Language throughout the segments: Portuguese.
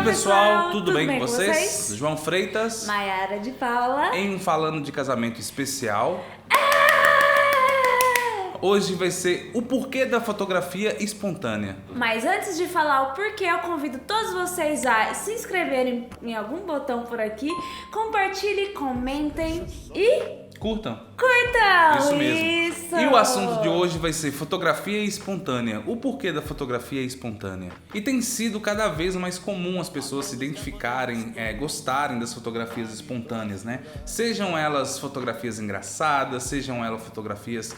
pessoal, tudo bem com vocês? João Freitas, Maiara de Paula, em Falando de Casamento Especial. Hoje vai ser o porquê da fotografia espontânea. Mas antes de falar o porquê, eu convido todos vocês a se inscreverem em algum botão por aqui, compartilhem, comentem e Curtam. curtam! Isso mesmo. Isso. E o assunto de hoje vai ser fotografia espontânea. O porquê da fotografia espontânea. E tem sido cada vez mais comum as pessoas se identificarem, gostarem das fotografias espontâneas, né? Sejam elas fotografias engraçadas, sejam elas fotografias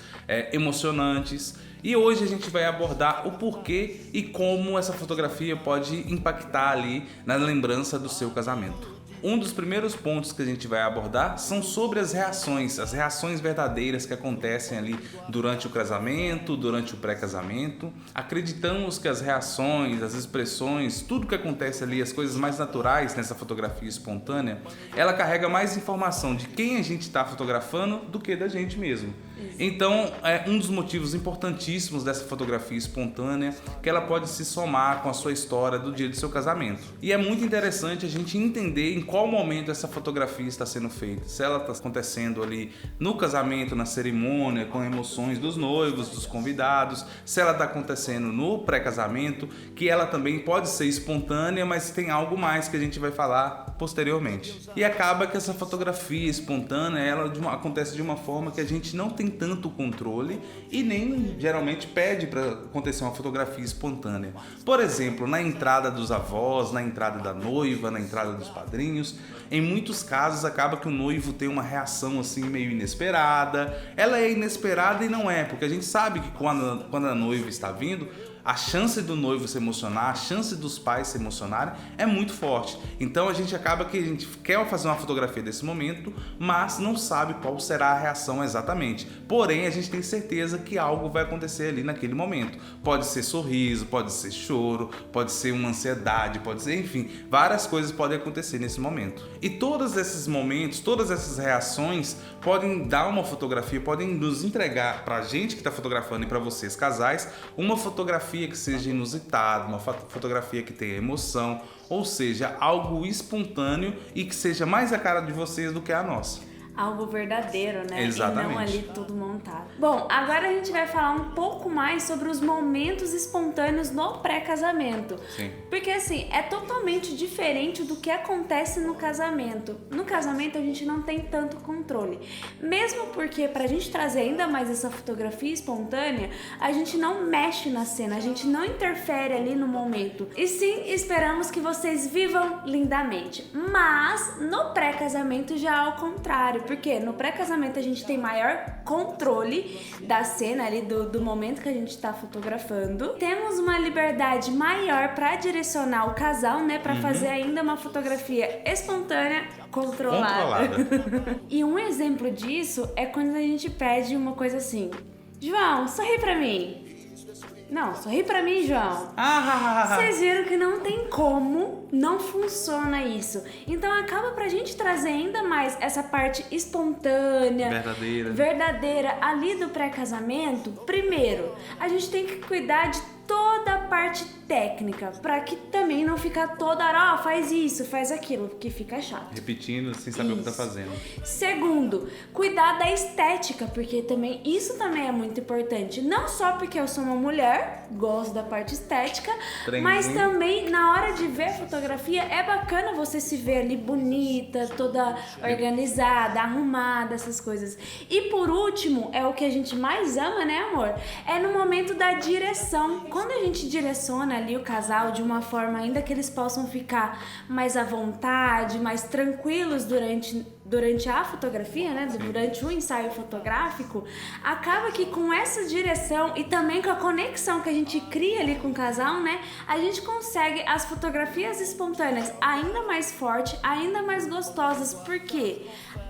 emocionantes. E hoje a gente vai abordar o porquê e como essa fotografia pode impactar ali na lembrança do seu casamento. Um dos primeiros pontos que a gente vai abordar são sobre as reações verdadeiras que acontecem ali durante o casamento, durante o pré-casamento. Acreditamos que as reações, as expressões, tudo que acontece ali, as coisas mais naturais nessa fotografia espontânea, ela carrega mais informação de quem a gente está fotografando do que da gente mesmo. Então, um dos motivos importantíssimos dessa fotografia espontânea é que ela pode se somar com a sua história do dia do seu casamento. E é muito interessante a gente entender em qual momento essa fotografia está sendo feita. Se ela está acontecendo ali no casamento, na cerimônia, com emoções dos noivos, dos convidados. Se ela está acontecendo no pré-casamento, que ela também pode ser espontânea, mas tem algo mais que a gente vai falar posteriormente. E acaba que essa fotografia espontânea, ela acontece de uma forma que a gente não tem tanto controle e nem geralmente pede para acontecer uma fotografia espontânea. Por exemplo, na entrada dos avós, na entrada da noiva, na entrada dos padrinhos, em muitos casos acaba que o noivo tem uma reação assim meio inesperada. Ela é inesperada e não é, porque a gente sabe que quando a noiva está vindo, a chance do noivo se emocionar, a chance dos pais se emocionarem é muito forte. Então a gente acaba que a gente quer fazer uma fotografia desse momento, mas não sabe qual será a reação exatamente. Porém, a gente tem certeza que algo vai acontecer ali naquele momento. Pode ser sorriso, pode ser choro, pode ser uma ansiedade, pode ser, enfim, várias coisas podem acontecer nesse momento. E todos esses momentos, todas essas reações podem dar uma fotografia, podem nos entregar pra gente que está fotografando e para vocês casais, uma fotografia que seja inusitada, uma fotografia que tenha emoção, ou seja, algo espontâneo e que seja mais a cara de vocês do que a nossa. Algo verdadeiro, né? Exatamente. E não ali tudo montado. Bom, agora a gente vai falar um pouco mais sobre os momentos espontâneos no pré-casamento. Sim. Porque assim, é totalmente diferente do que acontece no casamento. No casamento a gente não tem tanto controle. Mesmo porque pra gente trazer ainda mais essa fotografia espontânea, a gente não mexe na cena, a gente não interfere ali no momento. E sim, esperamos que vocês vivam lindamente. Mas no pré-casamento já é ao contrário. Porque no pré-casamento a gente tem maior controle da cena ali, do momento que a gente tá fotografando. Temos uma liberdade maior para direcionar o casal, né? Pra fazer ainda uma fotografia espontânea, controlada. E um exemplo disso é quando a gente pede uma coisa assim: João, sorri pra mim. Não, sorri pra mim, João. Vocês viram que não tem como, não funciona isso. Então acaba pra gente trazer ainda mais essa parte espontânea, verdadeira ali do pré-casamento. Primeiro, a gente tem que cuidar de toda a parte técnica, pra que também não ficar toda hora, faz isso, faz aquilo, que fica chato. Repetindo sem saber o que tá fazendo. Segundo, cuidar da estética, porque também isso também é muito importante. Não só porque eu sou uma mulher, gosto da parte estética, mas também na hora de ver a fotografia é bacana você se ver ali bonita, toda organizada, arrumada, essas coisas. E por último, é o que a gente mais ama, né, amor? É no momento da direção. Quando a gente direciona ali o casal de uma forma ainda que eles possam ficar mais à vontade, mais tranquilos durante a fotografia, né? Durante o ensaio fotográfico, acaba que com essa direção e também com a conexão que a gente cria ali com o casal, né? A gente consegue as fotografias espontâneas ainda mais fortes, ainda mais gostosas, porque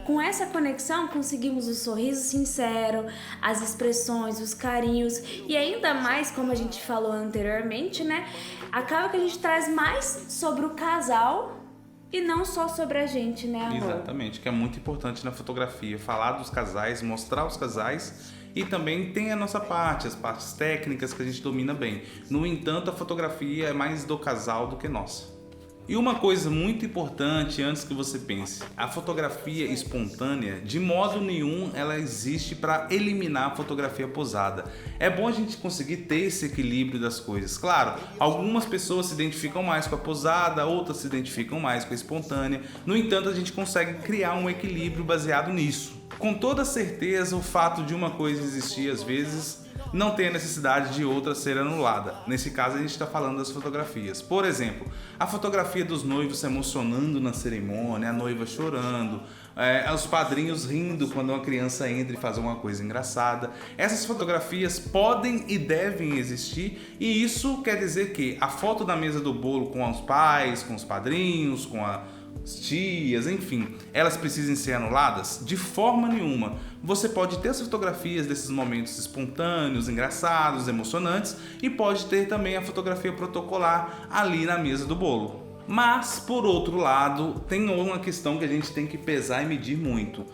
com essa conexão conseguimos o sorriso sincero, as expressões, os carinhos e ainda mais, como a gente falou anteriormente, né? Acaba que a gente traz mais sobre o casal e não só sobre a gente, né, amor? Exatamente, que é muito importante na fotografia, falar dos casais, mostrar os casais e também tem a nossa parte, as partes técnicas que a gente domina bem. No entanto, a fotografia é mais do casal do que nossa. E uma coisa muito importante antes que você pense, a fotografia espontânea, de modo nenhum ela existe para eliminar a fotografia posada. É bom a gente conseguir ter esse equilíbrio das coisas. Claro, algumas pessoas se identificam mais com a posada, outras se identificam mais com a espontânea. No entanto, a gente consegue criar um equilíbrio baseado nisso. Com toda certeza, o fato de uma coisa existir às vezes não tem a necessidade de outra ser anulada. Nesse caso, a gente está falando das fotografias. Por exemplo, a fotografia dos noivos se emocionando na cerimônia, a noiva chorando, os padrinhos rindo quando uma criança entra e faz alguma coisa engraçada. Essas fotografias podem e devem existir, e isso quer dizer que a foto da mesa do bolo com os pais, com os padrinhos, com as tias, enfim, elas precisam ser anuladas? De forma nenhuma. Você pode ter as fotografias desses momentos espontâneos, engraçados, emocionantes, e pode ter também a fotografia protocolar ali na mesa do bolo. Mas, por outro lado, tem uma questão que a gente tem que pesar e medir muito.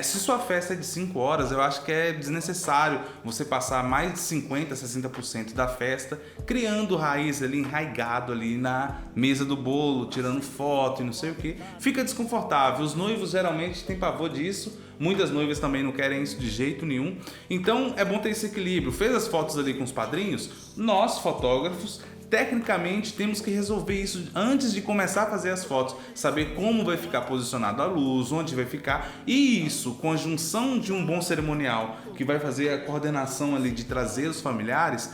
Se sua festa é de 5 horas, eu acho que é desnecessário você passar mais de 50%, 60% da festa criando raiz ali, enraigado ali na mesa do bolo, tirando foto e não sei o que. Fica desconfortável. Os noivos geralmente têm pavor disso. Muitas noivas também não querem isso de jeito nenhum. Então é bom ter esse equilíbrio. Fez as fotos ali com os padrinhos? Nós, fotógrafos, tecnicamente temos que resolver isso antes de começar a fazer as fotos, saber como vai ficar posicionado a luz, onde vai ficar, e isso, com a junção de um bom cerimonial que vai fazer a coordenação ali de trazer os familiares,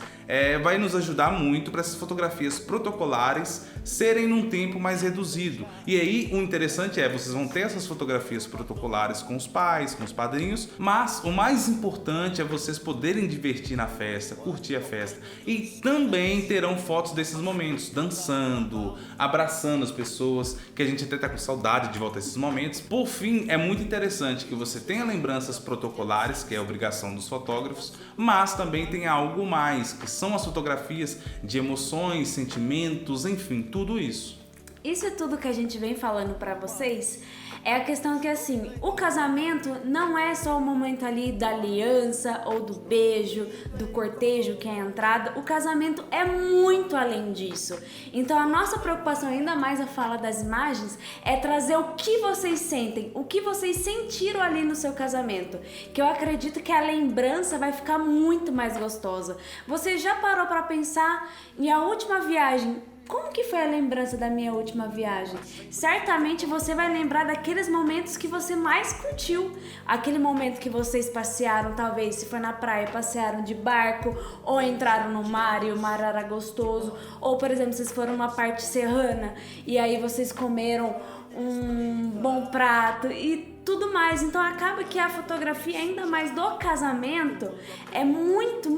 vai nos ajudar muito para essas fotografias protocolares serem num tempo mais reduzido. E aí o interessante vocês vão ter essas fotografias protocolares com os pais, com os padrinhos, mas o mais importante é vocês poderem divertir na festa, curtir a festa, e também terão fotos desses momentos, dançando, abraçando as pessoas, que a gente até tá com saudade de volta a esses momentos. Por fim, é muito interessante que você tenha lembranças protocolares, que é a obrigação dos fotógrafos, mas também tem algo mais, que são as fotografias de emoções, sentimentos, enfim, tudo isso. Isso é tudo que a gente vem falando pra vocês. É a questão que, assim, o casamento não é só o momento ali da aliança ou do beijo, do cortejo, que é a entrada. O casamento é muito além disso. Então a nossa preocupação, ainda mais a fala das imagens, é trazer o que vocês sentem, o que vocês sentiram ali no seu casamento. Que eu acredito que a lembrança vai ficar muito mais gostosa. Você já parou pra pensar em a última viagem? Como que foi a lembrança da minha última viagem? Certamente você vai lembrar daqueles momentos que você mais curtiu. Aquele momento que vocês passearam, talvez, se for na praia, passearam de barco, ou entraram no mar e o mar era gostoso. Ou, por exemplo, vocês foram numa parte serrana e aí vocês comeram um bom prato e tudo mais. Então acaba que a fotografia, ainda mais do casamento, é muito,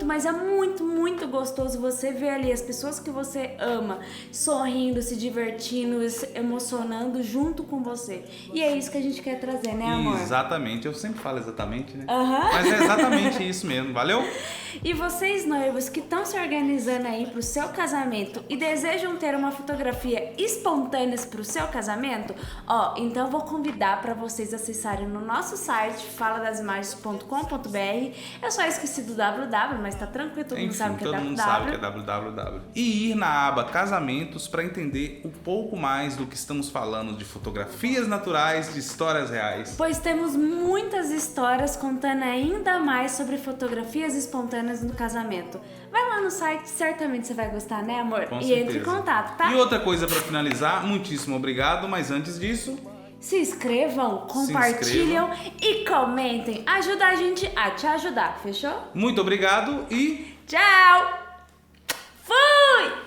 mas é muito gostoso você ver ali as pessoas que você ama sorrindo, se divertindo, se emocionando junto com você. E é isso que a gente quer trazer, né, amor? Exatamente, eu sempre falo exatamente, né? Uhum. Mas é exatamente isso mesmo, valeu? E vocês, noivos, que estão se organizando aí pro seu casamento e desejam ter uma fotografia espontânea pro seu casamento, então eu vou convidar para vocês acessarem no nosso site faladasimagens.com.br. Eu só esqueci do www, mas tá tranquilo, todo mundo sabe que é todo mundo sabe que é www. E ir na aba casamentos para entender um pouco mais do que estamos falando de fotografias naturais, de histórias reais. Pois temos muitas histórias contando ainda mais sobre fotografias espontâneas no casamento. Vai lá no site, certamente você vai gostar, né, amor? Com e certeza. entre em contato, tá? E outra coisa para finalizar, muitíssimo obrigado, mas antes disso, se inscrevam, compartilham e comentem. Ajuda a gente a te ajudar, fechou? muito obrigado e tchau! Fui!